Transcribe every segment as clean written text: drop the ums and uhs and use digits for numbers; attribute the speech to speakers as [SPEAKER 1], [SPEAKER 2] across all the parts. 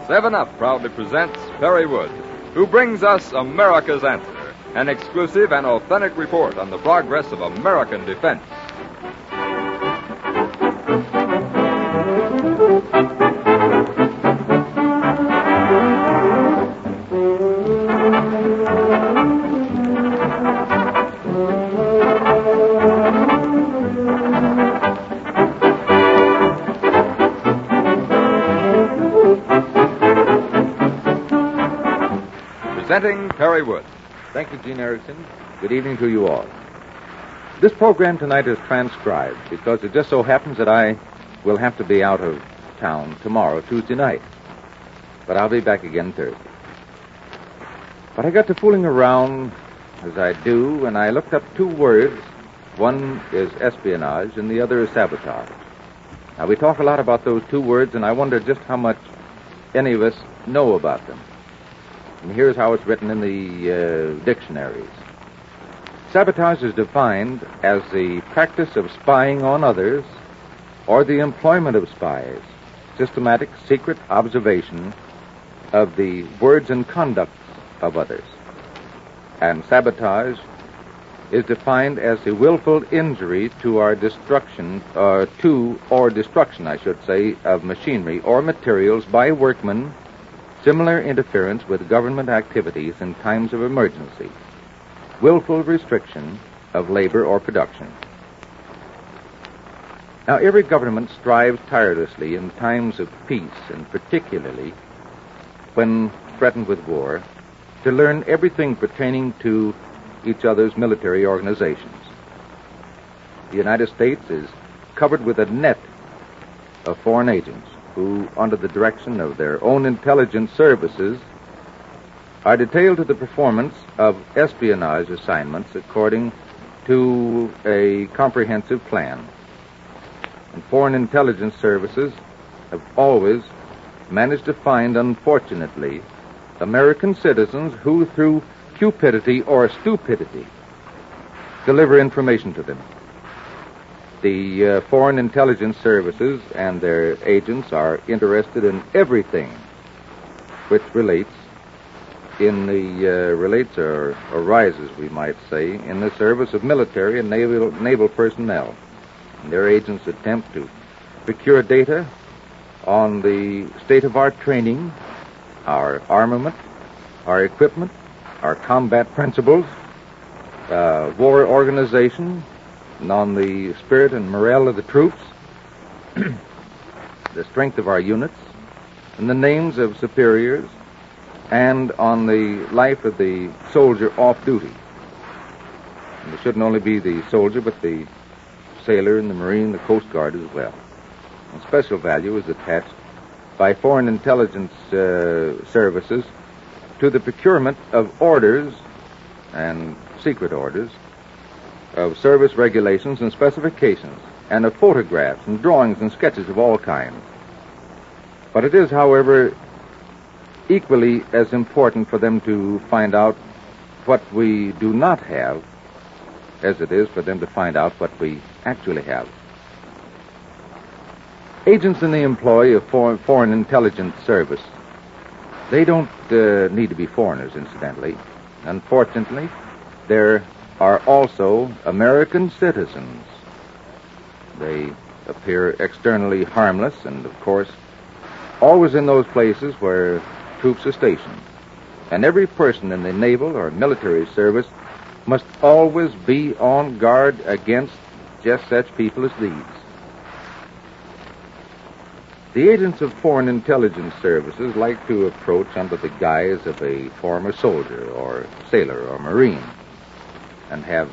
[SPEAKER 1] 7-Up proudly presents Perry Wood, who brings us America's Answer, an exclusive and authentic report on the progress of American defense. Presenting Perry Wood.
[SPEAKER 2] Thank you, Gene Erickson. Good evening to you all. This program tonight is transcribed because it just so happens that I will have to be out of town tomorrow, Tuesday night. But I'll be back again Thursday. But I got to fooling around, as I do, and I looked up two words. One is espionage and the other is sabotage. Now, we talk a lot about those two words, and I wonder just how much any of us know about them. And here's how it's written in the dictionaries. Sabotage is defined as the practice of spying on others or the employment of spies, systematic, secret observation of the words and conduct of others. And sabotage is defined as the willful injury to our destruction, of machinery or materials by workmen, similar interference with government activities in times of emergency, willful restriction of labor or production. Now, every government strives tirelessly in times of peace, and particularly when threatened with war, to learn everything pertaining to each other's military organizations. The United States is covered with a net of foreign agents who, under the direction of their own intelligence services, are detailed to the performance of espionage assignments according to a comprehensive plan. And foreign intelligence services have always managed to find, unfortunately, American citizens who, through cupidity or stupidity, deliver information to them. The foreign intelligence services and their agents are interested in everything which arises, we might say, in the service of military and naval personnel. And their agents attempt to procure data on the state of our training, our armament, our equipment, our combat principles, war organization, and on the spirit and morale of the troops, the strength of our units, and the names of superiors, and on the life of the soldier off duty. And it shouldn't only be the soldier, but the sailor and the Marine, the Coast Guard as well. And special value is attached by foreign intelligence services to the procurement of orders and secret orders, of service regulations and specifications, and of photographs and drawings and sketches of all kinds. But it is, however, equally as important for them to find out what we do not have as it is for them to find out what we actually have. Agents in the employ of foreign intelligence service, they don't need to be foreigners, incidentally. Unfortunately, there are also American citizens. They appear externally harmless and, of course, always in those places where troops are stationed. And every person in the naval or military service must always be on guard against just such people as these. The agents of foreign intelligence services like to approach under the guise of a former soldier or sailor or Marine, and have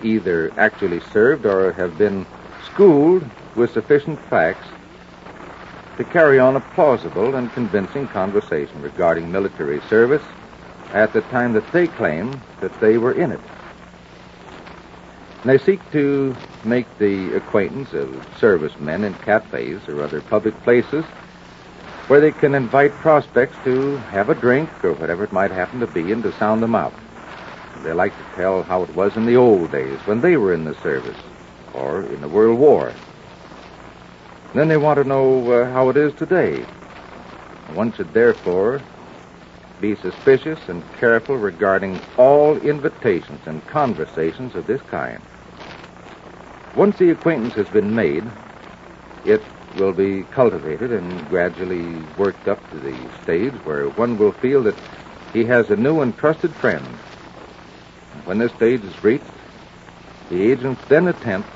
[SPEAKER 2] either actually served or have been schooled with sufficient facts to carry on a plausible and convincing conversation regarding military service at the time that they claim that they were in it. And they seek to make the acquaintance of servicemen in cafes or other public places where they can invite prospects to have a drink or whatever it might happen to be and to sound them out. They like to tell how it was in the old days when they were in the service or in the World War. Then they want to know how it is today. One should therefore be suspicious and careful regarding all invitations and conversations of this kind. Once the acquaintance has been made, it will be cultivated and gradually worked up to the stage where one will feel that he has a new and trusted friend. When this stage is reached, the agents then attempt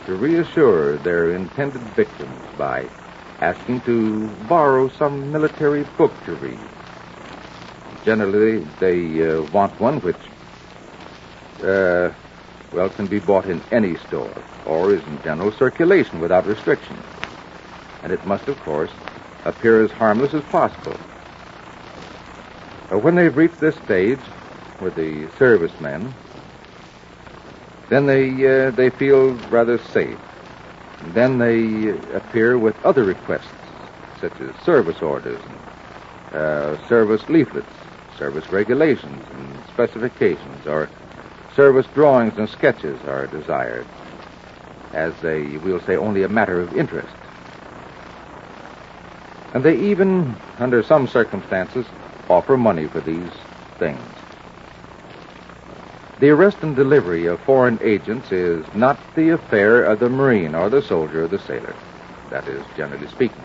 [SPEAKER 2] to reassure their intended victims by asking to borrow some military book to read. Generally, they want one which, can be bought in any store or is in general circulation without restriction. And it must, of course, appear as harmless as possible. When they've reached this stage with the servicemen, then they feel rather safe. And then they appear with other requests, such as service orders, and, service leaflets, service regulations and specifications, or service drawings and sketches are desired, as we'll say, only a matter of interest. And they even, under some circumstances, offer money for these things. The arrest and delivery of foreign agents is not the affair of the Marine or the soldier or the sailor. That is, generally speaking.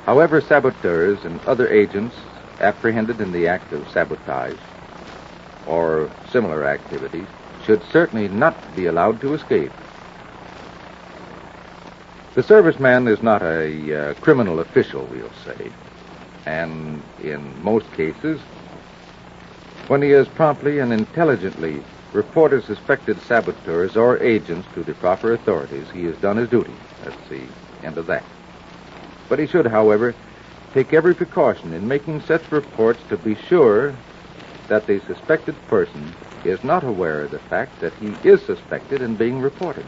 [SPEAKER 2] However, saboteurs and other agents apprehended in the act of sabotage or similar activities should certainly not be allowed to escape. The serviceman is not a criminal official, we'll say, and in most cases, when he has promptly and intelligently reported suspected saboteurs or agents to the proper authorities, he has done his duty. That's the end of that. But he should, however, take every precaution in making such reports to be sure that the suspected person is not aware of the fact that he is suspected and being reported.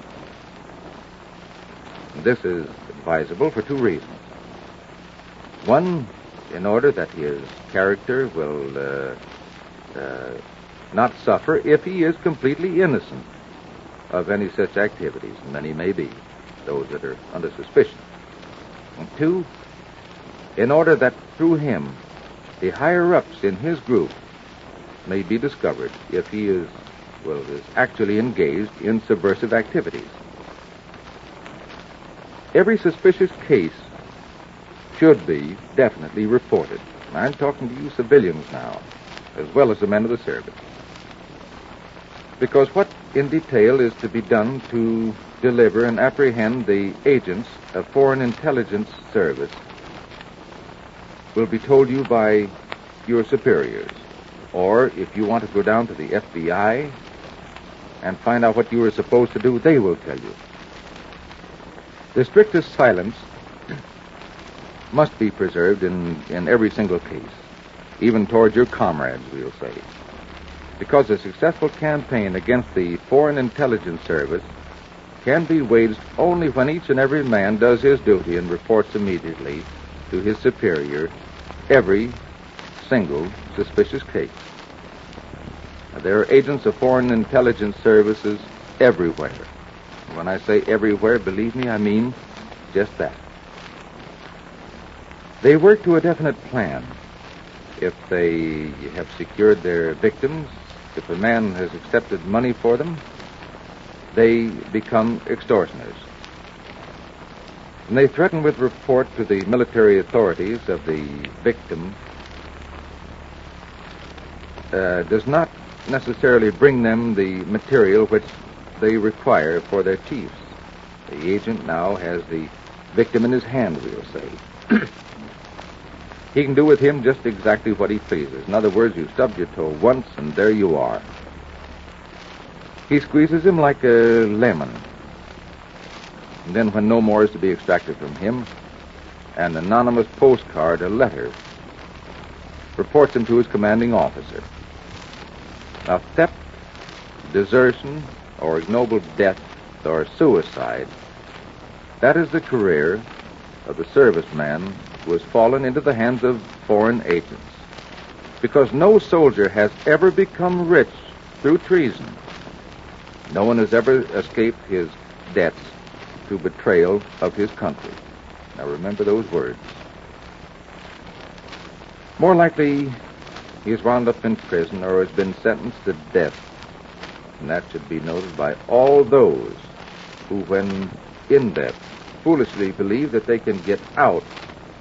[SPEAKER 2] This is advisable for two reasons. One, in order that his character will not suffer if he is completely innocent of any such activities, and many may be, those that are under suspicion. And two, in order that through him, the higher-ups in his group may be discovered if he is actually engaged in subversive activities. Every suspicious case should be definitely reported. I'm talking to you civilians now, as well as the men of the service. Because what in detail is to be done to deliver and apprehend the agents of foreign intelligence service will be told you by your superiors. Or if you want to go down to the FBI and find out what you are supposed to do, they will tell you. The strictest silence must be preserved in every single case, even toward your comrades, we'll say. Because a successful campaign against the Foreign Intelligence Service can be waged only when each and every man does his duty and reports immediately to his superior every single suspicious case. There are agents of foreign intelligence services everywhere. When I say everywhere, believe me, I mean just that. They work to a definite plan. If they have secured their victims, if a man has accepted money for them, they become extortioners. And they threaten with report to the military authorities of the victim does not necessarily bring them the material which they require for their chiefs. The agent now has the victim in his hand, we'll say. He can do with him just exactly what he pleases. In other words, you stubbed your toe once, and there you are. He squeezes him like a lemon. And then when no more is to be extracted from him, an anonymous postcard, a letter, reports him to his commanding officer. Now, theft, desertion, or ignoble death, or suicide, that is the career of the serviceman who has fallen into the hands of foreign agents. Because no soldier has ever become rich through treason. No one has ever escaped his debts through betrayal of his country. Now remember those words. More likely, he's wound up in prison or has been sentenced to death. And that should be noted by all those who, when in debt, foolishly believe that they can get out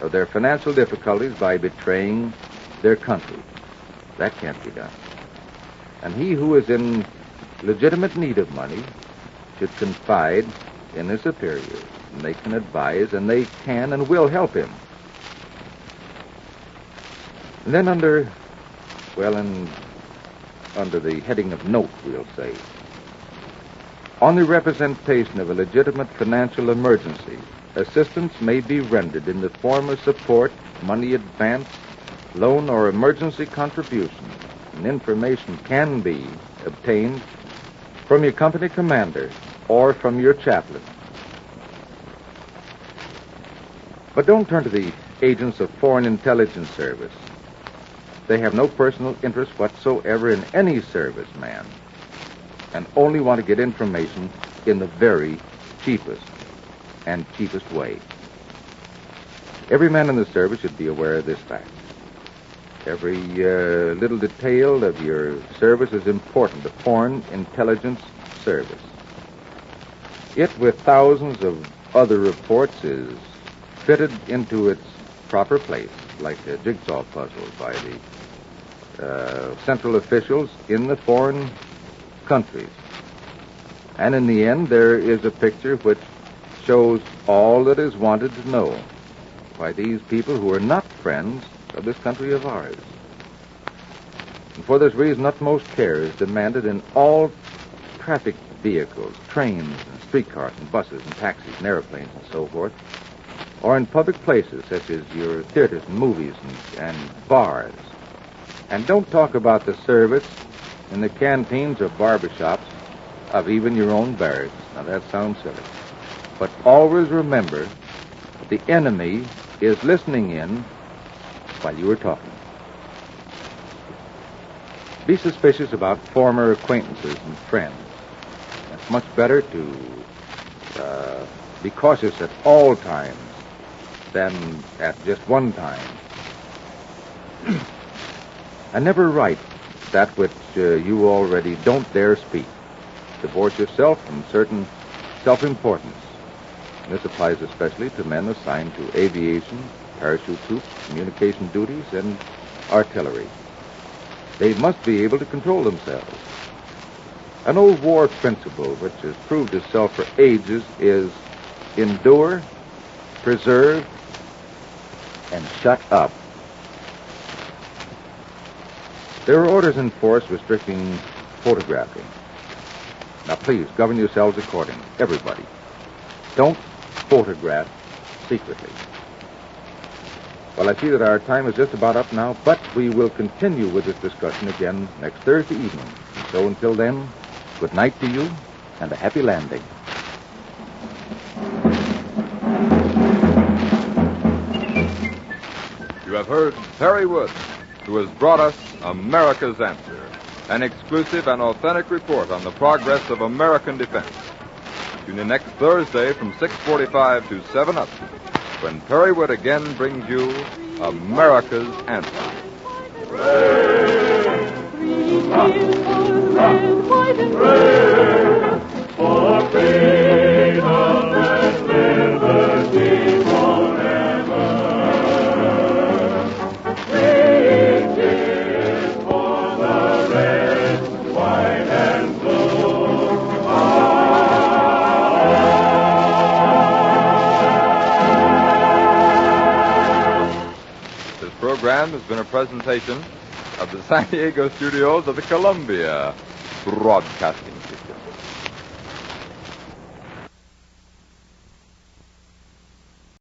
[SPEAKER 2] of their financial difficulties by betraying their country. That can't be done. And he who is in legitimate need of money should confide in his superiors. And they can advise, and they can and will help him. And then under the heading of note, we'll say, on the representation of a legitimate financial emergency, assistance may be rendered in the form of support, money advance, loan, or emergency contribution. And information can be obtained from your company commander or from your chaplain. But don't turn to the agents of Foreign Intelligence Service. They have no personal interest whatsoever in any serviceman and only want to get information in the very cheapest way. Every man in the service should be aware of this fact. Every little detail of your service is important to Foreign Intelligence Service. It, with thousands of other reports, is fitted into its proper place, like a jigsaw puzzle by the central officials in the foreign countries. And in the end, there is a picture which shows all that is wanted to know by these people who are not friends of this country of ours. And for this reason, utmost care is demanded in all traffic vehicles, trains and streetcars and buses and taxis and airplanes and so forth, or in public places such as your theaters and movies and bars. And don't talk about the service in the canteens or barbershops of even your own barracks. Now, that sounds silly. But always remember, the enemy is listening in while you are talking. Be suspicious about former acquaintances and friends. It's much better to be cautious at all times than at just one time. And never write that which you already don't dare speak. Divorce yourself from certain self-importance. And this applies especially to men assigned to aviation, parachute troops, communication duties, and artillery. They must be able to control themselves. An old war principle which has proved itself for ages is endure, preserve, and shut up. There are orders in force restricting photographing. Now, please, govern yourselves accordingly. Everybody. Don't photograph secretly. Well, I see that our time is just about up now, but we will continue with this discussion again next Thursday evening. So until then, good night to you, and a happy landing.
[SPEAKER 1] You have heard Perry Wood, who has brought us America's Answer, an exclusive and authentic report on the progress of American defense. Tune in next Thursday from 6:45 to 7 up, when Perry Wood again brings you America's Answer.
[SPEAKER 3] For freedom and liberty forever. Three cheers for the red, white, and blue.
[SPEAKER 1] This program has been a presentation of the San Diego studios of the Columbia Broadcasting System.